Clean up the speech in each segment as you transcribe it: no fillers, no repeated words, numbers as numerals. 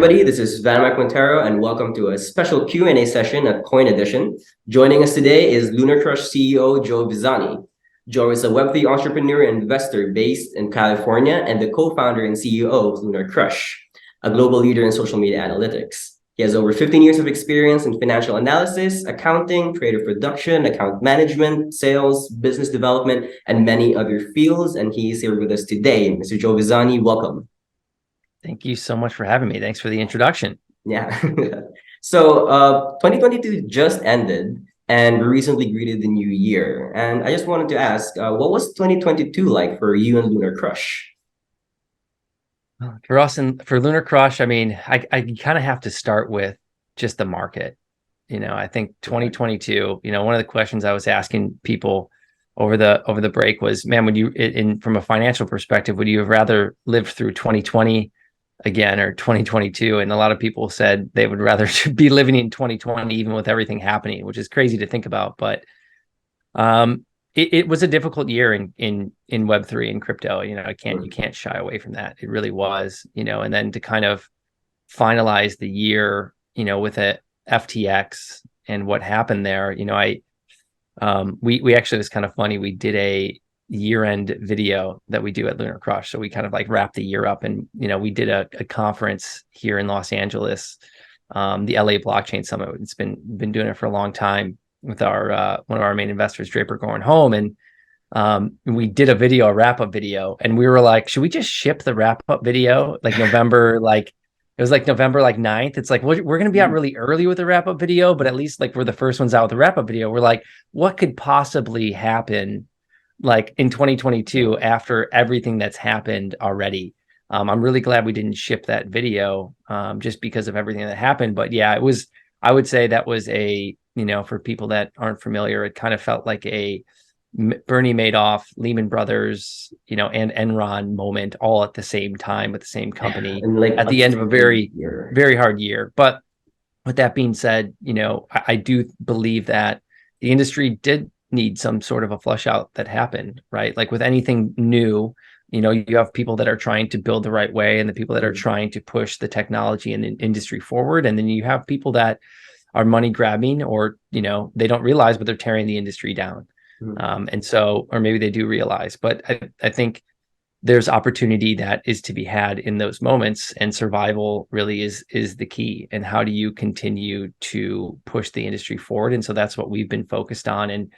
Everybody, this is Van Quintero, and welcome to a special Q&A session at Coin Edition. Joining us today is LunarCrush CEO Joe Vezzani. Joe is a Web3 entrepreneur and investor based in California and the co-founder and CEO of LunarCrush, a global leader in social media analytics. He has over 15 years of experience in financial analysis, accounting, creative production, account management, sales, business development, and many other fields. And he is here with us today. Mr. Joe Vezzani, welcome. Thank you so much for having me. Thanks for the introduction. Yeah. So 2022 just ended and we recently greeted the new year. And I just wanted to ask, what was 2022 like for you and LunarCrush? For us and for LunarCrush, I mean, I kind of have to start with just the market. I think 2022, one of the questions I was asking people over the break was, man, would you, from a financial perspective, would you have rather lived through 2020 again or 2022? And a lot of people said they would rather be living in 2020, even with everything happening, which is crazy to think about. But it was a difficult year in Web3 and crypto. You can't shy away from that. It really was, and then to kind of finalize the year, with a FTX and what happened there, we actually, it was kind of funny. We did a year-end video that we do at LunarCrush. So we kind of like wrap the year up, and we did a conference here in Los Angeles, the LA Blockchain Summit. It's been doing it for a long time with our one of our main investors, Draper Going Home, and we did a wrap-up video, and we were like, should we just ship the wrap-up video like November, like it was like November 9th. It's like, we're going to be out really early with the wrap-up video, but at least like we're the first ones out with the wrap-up video. We're like, what could possibly happen like in 2022 after everything that's happened already? I'm really glad we didn't ship that video just because of everything that happened. But yeah, I would say that was for people that aren't familiar, it kind of felt like a Bernie Madoff, Lehman Brothers, and Enron moment all at the same time with the same company, and like at the end of a very, very hard year. But with that being said, I do believe that the industry did need some sort of a flush out that happened, right? Like with anything new, you have people that are trying to build the right way and the people that are trying to push the technology and the industry forward. And then you have people that are money grabbing, or, they don't realize, but they're tearing the industry down. And so, or maybe they do realize, but I think there's opportunity that is to be had in those moments, and survival really is the key. And how do you continue to push the industry forward? And so that's what we've been focused on. And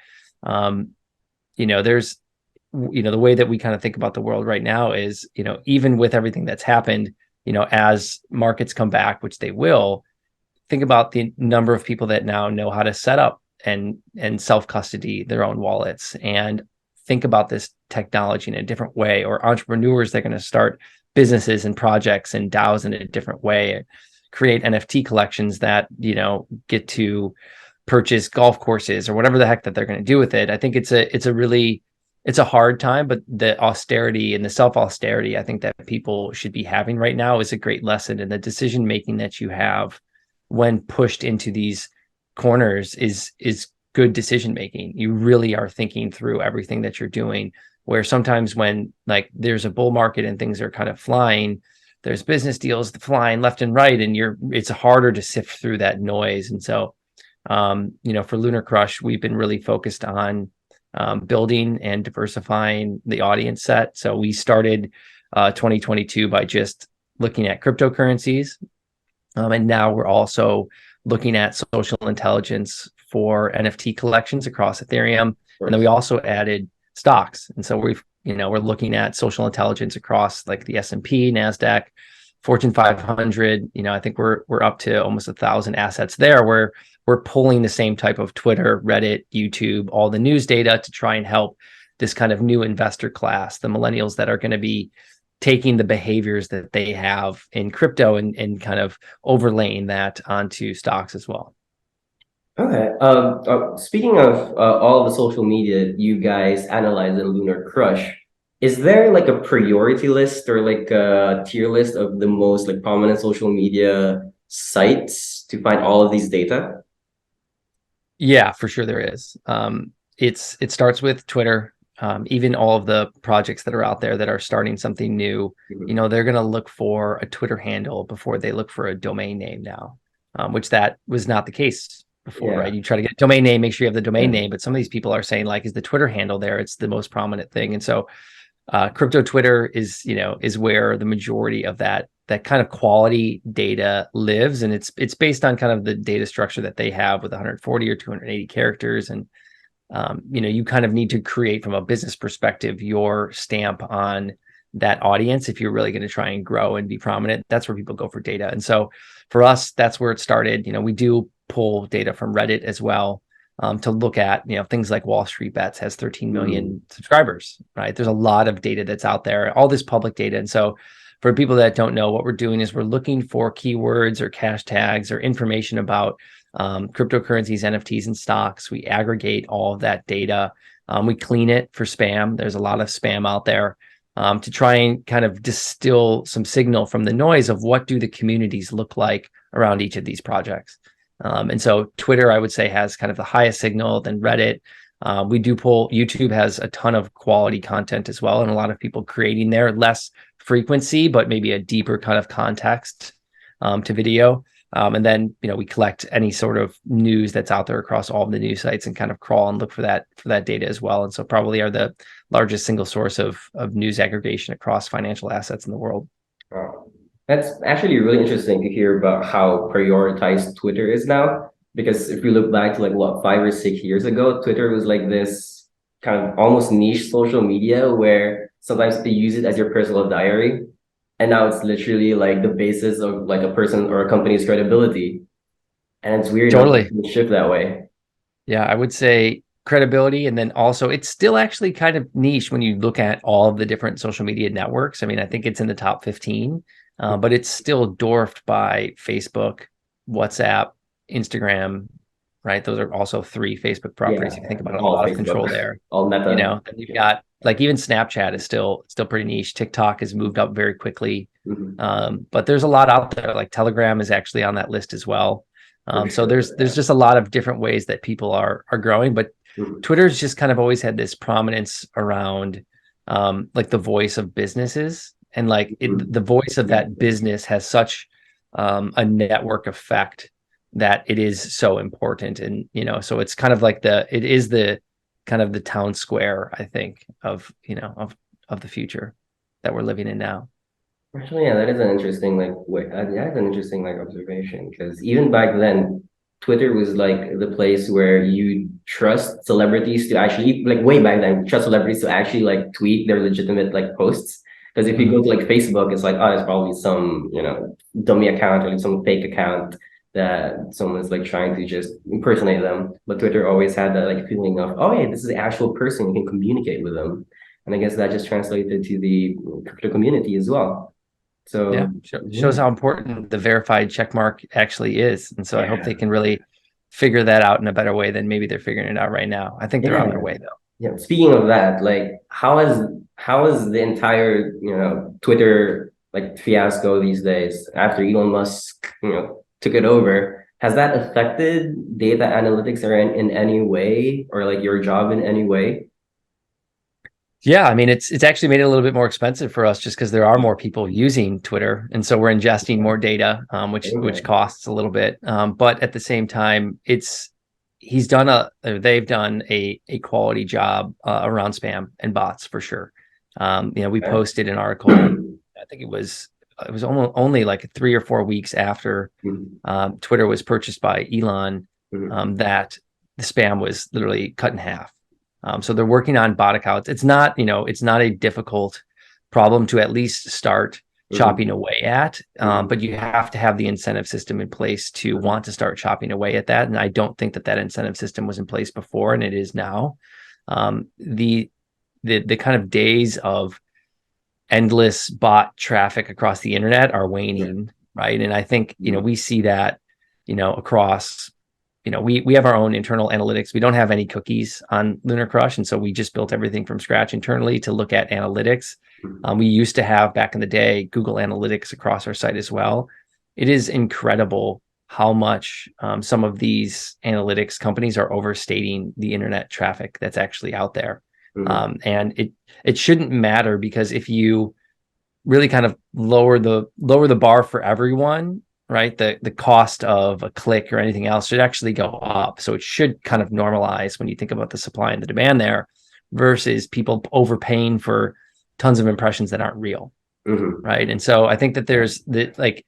there's, the way that we kind of think about the world right now is, even with everything that's happened, as markets come back, which they will, think about the number of people that now know how to set up and self-custody their own wallets, and think about this technology in a different way, or entrepreneurs that are going to start businesses and projects and DAOs in a different way, create NFT collections that, get to purchase golf courses or whatever the heck that they're going to do with it. I think it's a hard time, but the austerity and the self-austerity I think that people should be having right now is a great lesson. And the decision making that you have when pushed into these corners is good decision making. You really are thinking through everything that you're doing, where sometimes when like there's a bull market and things are kind of flying, there's business deals flying left and right, and it's harder to sift through that noise. And so for LunarCrush, we've been really focused on building and diversifying the audience set. So we started 2022 by just looking at cryptocurrencies, and now we're also looking at social intelligence for NFT collections across Ethereum. And then we also added stocks. And so we're looking at social intelligence across like the S&P, NASDAQ, Fortune 500. I think we're up to almost 1,000 assets there, where we're pulling the same type of Twitter, Reddit, YouTube, all the news data to try and help this kind of new investor class, the millennials that are going to be taking the behaviors that they have in crypto and kind of overlaying that onto stocks as well. Okay. Speaking of all the social media you guys analyze in LunarCrush, is there like a priority list or like a tier list of the most like prominent social media sites to find all of these data? Yeah, for sure there is. It starts with Twitter. even all of the projects that are out there that are starting something new, they're going to look for a Twitter handle before they look for a domain name now, which that was not the case before, right? You try to get a domain name, make sure you have the domain name, but some of these people are saying like, is the Twitter handle there? It's the most prominent thing. And so crypto Twitter is where the majority of that kind of quality data lives, and it's based on kind of the data structure that they have with 140 or 280 characters, and you kind of need to create from a business perspective your stamp on that audience if you're really going to try and grow and be prominent. That's where people go for data, and so for us, that's where it started. We do pull data from Reddit as well. To look at, things like Wall Street Bets has 13 million subscribers, right? There's a lot of data that's out there, all this public data. And so for people that don't know, what we're doing is we're looking for keywords or cash tags or information about cryptocurrencies, NFTs, and stocks. We aggregate all of that data. We clean it for spam. There's a lot of spam out there to try and kind of distill some signal from the noise of what do the communities look like around each of these projects. And so Twitter, I would say, has kind of the highest signal, then Reddit. We do pull, YouTube has a ton of quality content as well, and a lot of people creating there, less frequency, but maybe a deeper kind of context to video. And then, we collect any sort of news that's out there across all of the news sites and kind of crawl and look for that data as well. And so probably are the largest single source of news aggregation across financial assets in the world. Wow. That's actually really interesting to hear about how prioritized Twitter is now. Because if you look back to like what, 5 or 6 years ago, Twitter was like this kind of almost niche social media where sometimes they use it as your personal diary. And now it's literally like the basis of like a person or a company's credibility. And it's weird Totally. to shift that way. Yeah, I would say credibility. And then also it's still actually kind of niche when you look at all of the different social media networks. I mean, I think it's in the top 15. But it's still dwarfed by Facebook, WhatsApp, Instagram, right? Those are also 3 Facebook properties. If you think about it, a lot of control there. All Meta. And you've got like even Snapchat is still pretty niche. TikTok has moved up very quickly. But there's a lot out there. Like Telegram is actually on that list as well. So there's just a lot of different ways that people are growing. But Twitter's just kind of always had this prominence around like the voice of businesses. And like the voice of that business has such a network effect that it is so important. And, so it's kind of like it is the kind of the town square, I think, of the future that we're living in now. Actually, yeah, that is an interesting that's an interesting observation, because even back then, Twitter was like the place where you trust celebrities to actually, like way back then, trust celebrities to actually like tweet their legitimate like posts. Because if you go to like Facebook, it's like, oh, it's probably some, dummy account or like some fake account that someone's like trying to just impersonate them. But Twitter always had that like feeling of, oh yeah, this is the actual person, you can communicate with them. And I guess that just translated to the crypto community as well. So yeah, shows how important the verified checkmark actually is. And so I hope they can really figure that out in a better way than maybe they're figuring it out right now. I think they're on their way though. Yeah. Speaking of that, like how is the entire, Twitter like fiasco these days after Elon Musk, took it over? Has that affected data analytics or in any way, or like your job in any way? Yeah, I mean, it's actually made it a little bit more expensive for us just because there are more people using Twitter, and so we're ingesting more data, which costs a little bit. But at the same time, they've done a quality job around spam and bots for sure. We posted an article. I think it was only like 3 or 4 weeks after Twitter was purchased by Elon that the spam was literally cut in half. So they're working on bot accounts. It's not a difficult problem to at least start chopping away at, but you have to have the incentive system in place to want to start chopping away at that. And I don't think that incentive system was in place before, and it is now. The kind of days of endless bot traffic across the internet are waning, right? And I think we see that across. We have our own internal analytics. We don't have any cookies on LunarCrush, and so we just built everything from scratch internally to look at analytics. We used to have back in the day Google Analytics across our site as well. It is incredible how much some of these analytics companies are overstating the internet traffic that's actually out there. And it shouldn't matter, because if you really kind of lower the bar for everyone, right, the cost of a click or anything else should actually go up. So it should kind of normalize when you think about the supply and the demand there, versus people overpaying for tons of impressions that aren't real. Right. And so I think that there's the like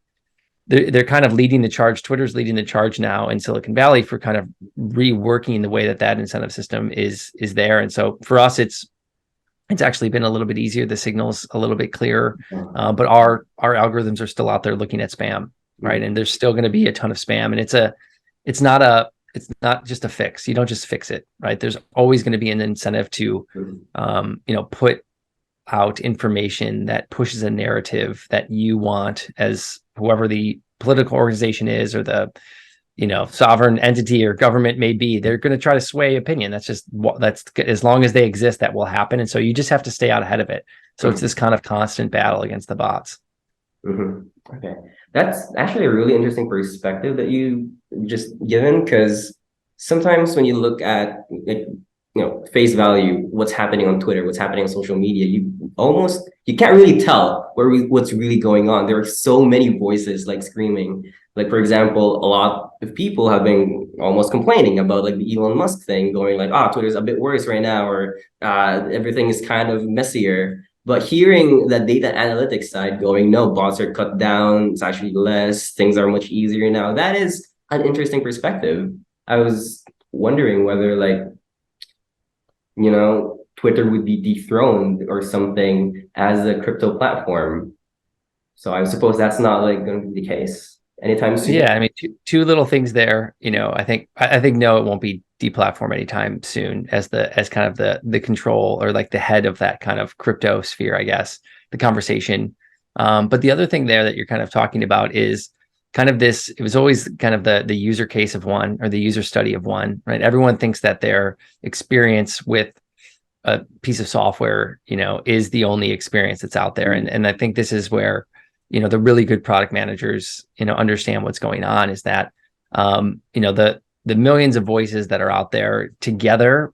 they're kind of leading the charge. Twitter's leading the charge now in Silicon Valley for kind of reworking the way that incentive system is there. And so for us, it's actually been a little bit easier. The signal's a little bit clearer, but our algorithms are still out there looking at spam, right? And there's still going to be a ton of spam, and it's not just a fix. You don't just fix it, right? There's always going to be an incentive to, put out information that pushes a narrative that you want, as whoever the political organization is, or the sovereign entity or government may be. They're going to try to sway opinion. That's as long as they exist, that will happen. And so you just have to stay out ahead of it. So it's this kind of constant battle against the bots. Okay, that's actually a really interesting perspective that you just given, because sometimes when you look at, like, face value, what's happening on Twitter, what's happening on social media, you can't really tell what's really going on. There are so many voices like screaming. Like, for example, a lot of people have been almost complaining about like the Elon Musk thing, going like, Twitter's a bit worse right now, or everything is kind of messier. But hearing the data analytics side going, no, bots are cut down, it's actually less, things are much easier now. That is an interesting perspective. I was wondering whether, like, Twitter would be dethroned or something as a crypto platform. So I suppose that's not like going to be the case anytime soon. Yeah, I mean, two little things there. I think no, it won't be deplatformed anytime soon, as kind of the control, or like the head of that kind of crypto sphere, I guess, the conversation. But the other thing there that you're kind of talking about is kind of this. It was always kind of the user case of one, or the user study of one, right? Everyone thinks that their experience with a piece of software, is the only experience that's out there. And I think this is where, the really good product managers, understand what's going on, is that, the millions of voices that are out there together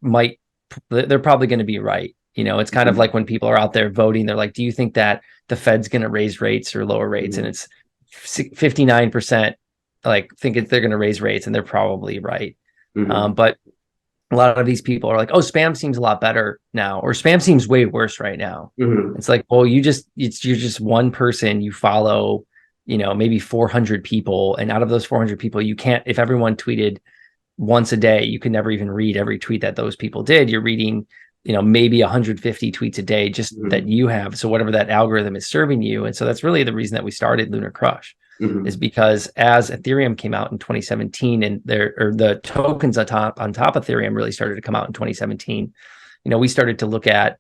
they're probably going to be right. It's kind of like when people are out there voting, they're like, do you think that the Fed's going to raise rates or lower rates? And it's 59% like think they're going to raise rates, and they're probably right. But a lot of these people are like, oh, spam seems a lot better now, or spam seems way worse right now. It's like, well, you're just one person. You follow, maybe 400 people. And out of those 400 people, you can't, if everyone tweeted once a day, you can never even read every tweet that those people did. You're reading, maybe 150 tweets a day just that you have. So whatever that algorithm is serving you. And so that's really the reason that we started LunarCrush. Is because as Ethereum came out in 2017, and the tokens on top of Ethereum really started to come out in 2017, we started to look at,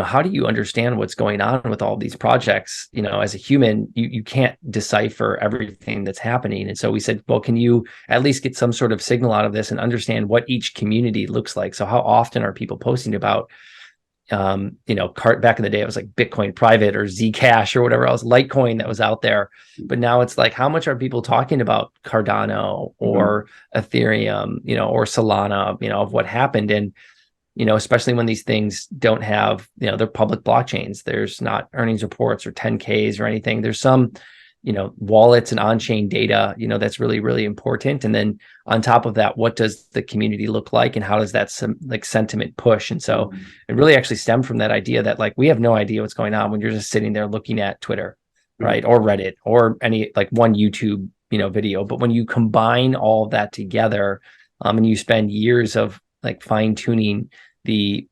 how do you understand what's going on with all these projects? As a human, you can't decipher everything that's happening. And so we said, well, can you at least get some sort of signal out of this and understand what each community looks like? So how often are people posting about, back in the day, it was like Bitcoin private or Zcash or whatever else, Litecoin that was out there. But now it's like, how much are people talking about Cardano or Ethereum, or Solana, of what happened? And, especially when these things don't have, they're public blockchains. There's not earnings reports or 10Ks or anything. There's some, wallets and on-chain data, that's really, really important. And then on top of that, what does the community look like, and how does that sentiment push? And so it really actually stemmed from that idea that, like, we have no idea what's going on when you're just sitting there looking at Twitter, right? Or Reddit, or any, like, one YouTube, video. But when you combine all of that together, and you spend years of like fine tuning the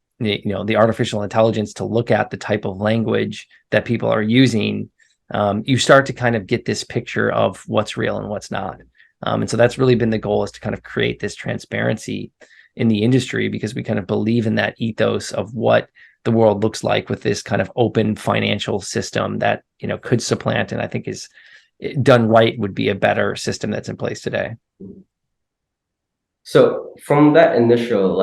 artificial intelligence to look at the type of language that people are using, you start to kind of get this picture of what's real and what's not. And so that's really been the goal, is to kind of create this transparency in the industry, because we kind of believe in that ethos of what the world looks like with this kind of open financial system that, could supplant, and I think is done right, would be a better system that's in place today. So from that initial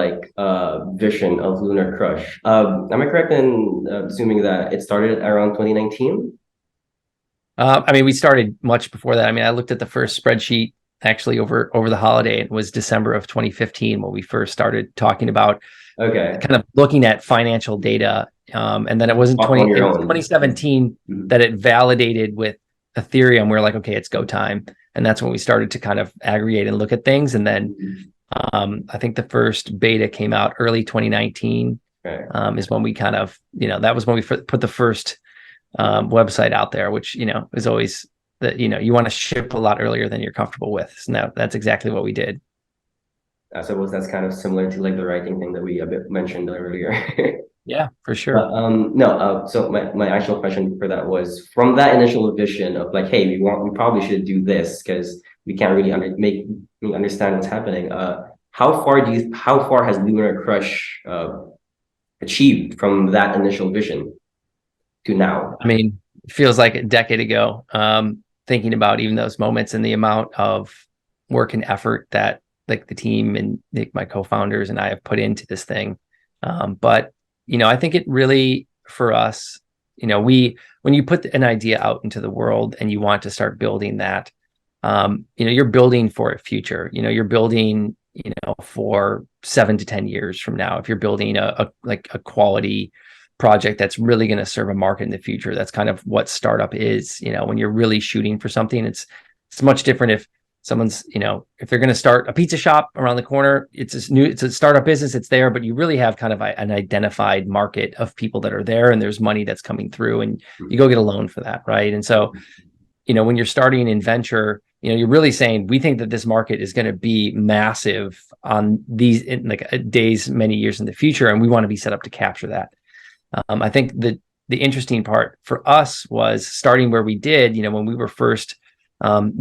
vision of LunarCrush, am I correct in assuming that it started around 2019? I mean, we started much before that. I mean, I looked at the first spreadsheet actually over the holiday. It was December of 2015 when we first started talking about kind of looking at financial data. And then it wasn't On your own. 2017 that it validated with Ethereum. We were like, okay, it's go time. And that's when we started to kind of aggregate and look at things. And then I think the first beta came out early 2019 is when we kind of, that was when we put the first website out there, which, is always that, you want to ship a lot earlier than you're comfortable with. So that's exactly what we did. I suppose that's kind of similar to like the writing thing that we a bit mentioned earlier. Yeah, for sure. No, so my actual question for that was from that initial vision of like, hey, we probably should do this because we can't really make me understand what's happening. How far has LunarCrush achieved from that initial vision to now? I mean, it feels like a decade ago, thinking about even those moments and the amount of work and effort that like the team and my co-founders and I have put into this thing. But, I think it really, for us, when you put an idea out into the world and you want to start building that, you're building for a future, you're building, for 7 to 10 years from now. If you're building a quality project that's really going to serve a market in the future, that's kind of what startup is. When you're really shooting for something, it's much different if someone's, if they're going to start a pizza shop around the corner, it's a startup business, it's there, but you really have kind of an identified market of people that are there and there's money that's coming through and you go get a loan for that. Right. And so, when you're starting in venture, you're really saying, we think that this market is going to be massive on these days, many years in the future. And we want to be set up to capture that. I think the interesting part for us was starting where we did, when we were first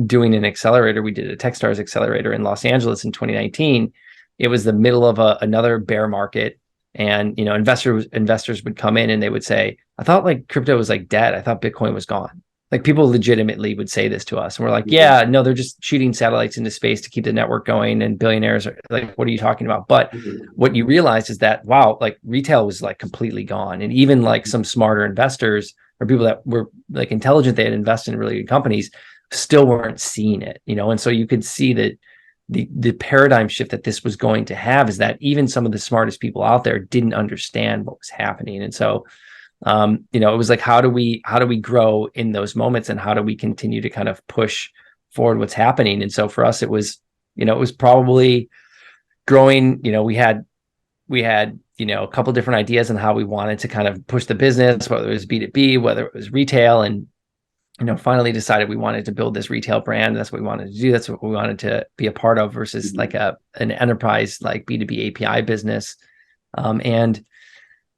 doing an accelerator, we did a Techstars accelerator in Los Angeles in 2019. It was the middle of another bear market. And, investors would come in and they would say, I thought like crypto was like dead. I thought Bitcoin was gone. Like people legitimately would say this to us. And we're like, yeah, no, they're just shooting satellites into space to keep the network going. And billionaires are like, what are you talking about? But what you realize is that, wow, like retail was like completely gone. And even like some smarter investors or people that were like intelligent, they had invested in really good companies, still weren't seeing it, and so you could see that the paradigm shift that this was going to have is that even some of the smartest people out there didn't understand what was happening. And so it was like, how do we grow in those moments and how do we continue to kind of push forward what's happening? And so for us, it was probably growing. We had a couple different ideas on how we wanted to kind of push the business, whether it was B2B, whether it was retail, and finally decided we wanted to build this retail brand. That's what we wanted to do. That's what we wanted to be a part of versus like an enterprise, like B2B API business. And it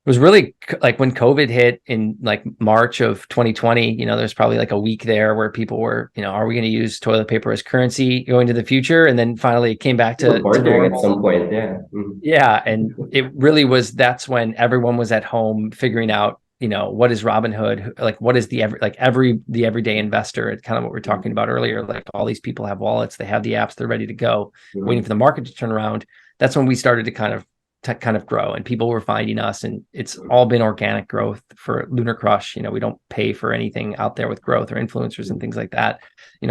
was really like when COVID hit in like March of 2020, there's probably like a week there where people were, are we going to use toilet paper as currency going to the future? And then finally it came back to normal at some point. Yeah. Yeah. And it really was, that's when everyone was at home figuring out, what is Robinhood? Like, what is the everyday investor? It's kind of what we were talking about earlier. Like all these people have wallets, they have the apps, they're ready to go, waiting for the market to turn around. That's when we started to kind of grow and people were finding us, and it's all been organic growth for LunarCrush. We don't pay for anything out there with growth or influencers and things like that.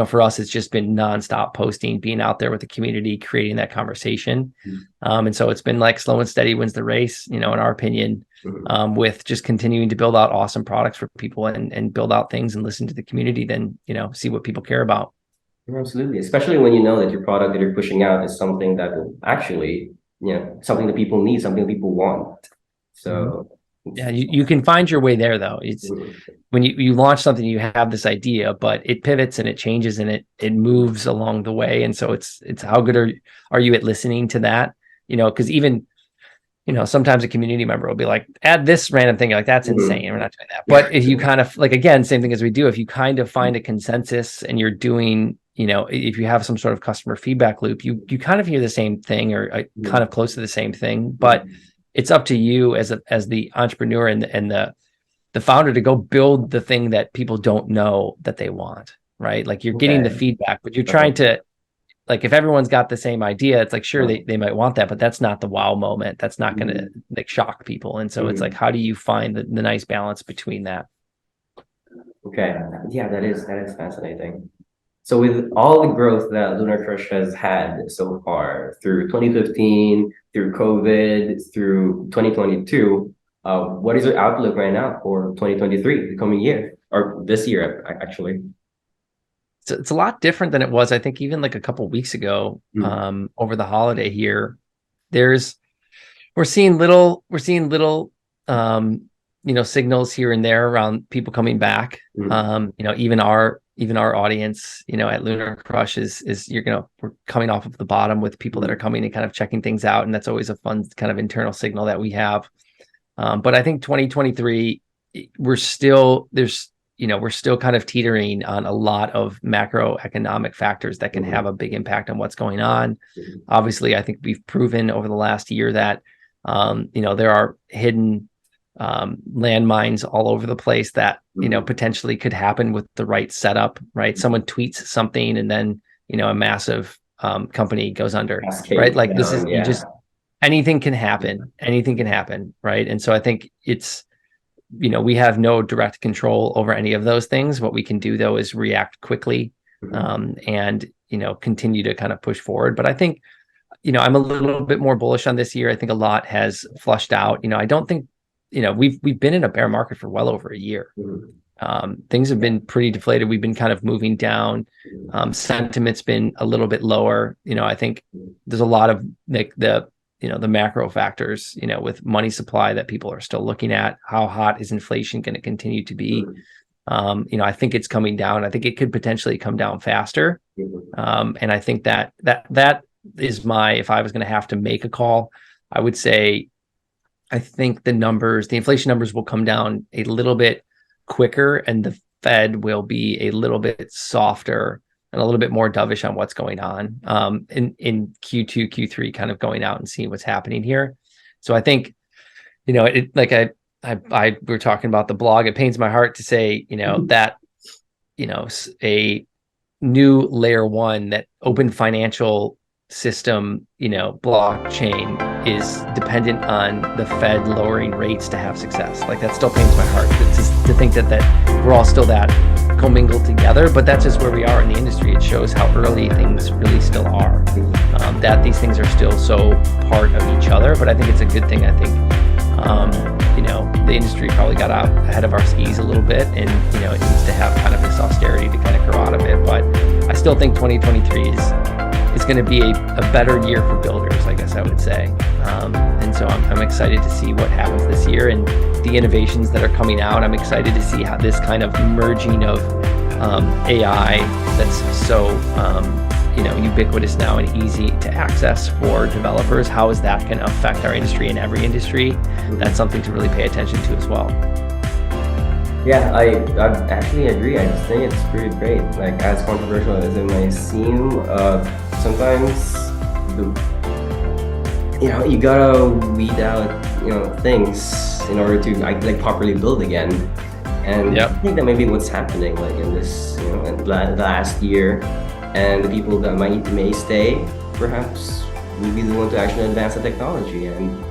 For us, it's just been nonstop posting, being out there with the community, creating that conversation. And so it's been like slow and steady wins the race, in our opinion, with just continuing to build out awesome products for people and build out things and listen to the community, then, see what people care about. Absolutely. Especially when you know that your product that you're pushing out is something that will actually, something that people need, something that people want. So yeah, you can find your way there though. It's when you launch something, you have this idea, but it pivots and it changes and it moves along the way. And so it's how good are you at listening to that? Because even sometimes a community member will be like, add this random thing. You're like, that's insane. We're not doing that. But if you kind of like, again, same thing as we do, if you kind of find a consensus and you're doing, if you have some sort of customer feedback loop, you kind of hear the same thing or kind of close to the same thing, but it's up to you as the entrepreneur and the founder to go build the thing that people don't know that they want, right? Like you're getting the feedback, but you're trying to, like, if everyone's got the same idea, it's like, sure, they might want that, but that's not the wow moment. That's not going to like shock people. And so it's like, how do you find the nice balance between that? Okay. Yeah, that is fascinating. So with all the growth that LunarCrush has had so far through 2015, through COVID, through 2022, what is your outlook right now for 2023, the coming year, or this year actually? So it's a lot different than it was, I think, even like a couple weeks ago, over the holiday here. We're seeing little, signals here and there around people coming back. Even our audience, at LunarCrush is we're coming off of the bottom with people that are coming and kind of checking things out, and that's always a fun kind of internal signal that we have. But I think 2023, we're still kind of teetering on a lot of macroeconomic factors that can have a big impact on what's going on. Obviously, I think we've proven over the last year that there are hidden landmines all over the place that potentially could happen with the right setup. Right, someone tweets something and then a massive company goes under. Right, like this is anything can happen. Anything can happen. Right, and so I think it's. We have no direct control over any of those things. What we can do, though, is react quickly and continue to kind of push forward. But I think, I'm a little bit more bullish on this year. I think a lot has flushed out. I don't think, we've been in a bear market for well over a year. Things have been pretty deflated. We've been kind of moving down. Sentiment's been a little bit lower. I think there's a lot of like the macro factors, with money supply that people are still looking at. How hot is inflation going to continue to be? I think it's coming down. I think it could potentially come down faster. And I think that is if I was going to have to make a call, I would say, I think the inflation numbers will come down a little bit quicker, and the Fed will be a little bit softer and a little bit more dovish on what's going on in Q2, Q3, kind of going out and seeing what's happening here. So I think, like I we were talking about the blog. It pains my heart to say, that, a new layer one, that open financial system, blockchain is dependent on the Fed lowering rates to have success. Like that still pains my heart to think that we're all still that commingled together, but that's just where we are in the industry. It shows how early things really still are, that these things are still so part of each other. But I think it's a good thing. I think the industry probably got out ahead of our skis a little bit, and it needs to have kind of this austerity to kind of grow out of it. But I still think 2023 is going to be a better year for builders, I guess I would say. And so I'm excited to see what happens this year and the innovations that are coming out. I'm excited to see how this kind of merging of AI that's so ubiquitous now and easy to access for developers. How is that going to affect our industry and every industry? That's something to really pay attention to as well. Yeah, I actually agree. I just think it's pretty great. Like, as controversial as it might seem, sometimes you gotta weed out things in order to like properly build again. And I think that maybe what's happening like in this in the last year, and the people that may stay perhaps will be the one to actually advance the technology, and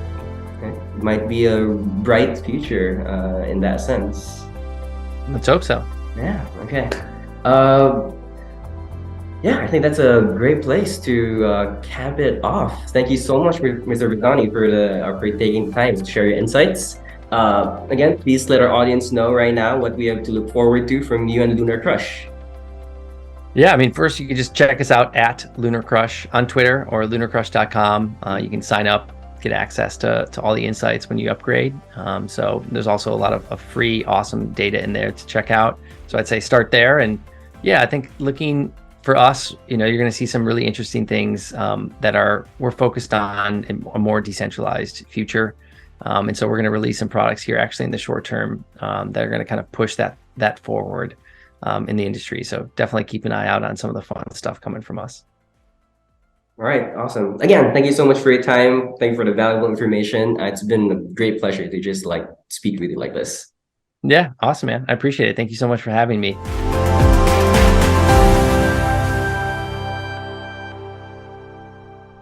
it might be a bright future in that sense. Let's hope so. Yeah. Okay. I think that's a great place to cap it off. Thank you so much, Mr. Vezzani, for taking time to share your insights. Again, please let our audience know right now what we have to look forward to from you and LunarCrush. Yeah, I mean, first you can just check us out at LunarCrush on Twitter or lunarcrush.com. You can sign up, get access to all the insights when you upgrade. So there's also a lot of free, awesome data in there to check out. So I'd say start there. And yeah, I think looking for us, you're going to see some really interesting things we're focused on a more decentralized future. And so we're going to release some products here actually in the short term that are going to kind of push that forward in the industry. So definitely keep an eye out on some of the fun stuff coming from us. All right, awesome. Again, thank you so much for your time. Thank you for the valuable information. It's been a great pleasure to just speak with you like this. Yeah, awesome, man. I appreciate it. Thank you so much for having me.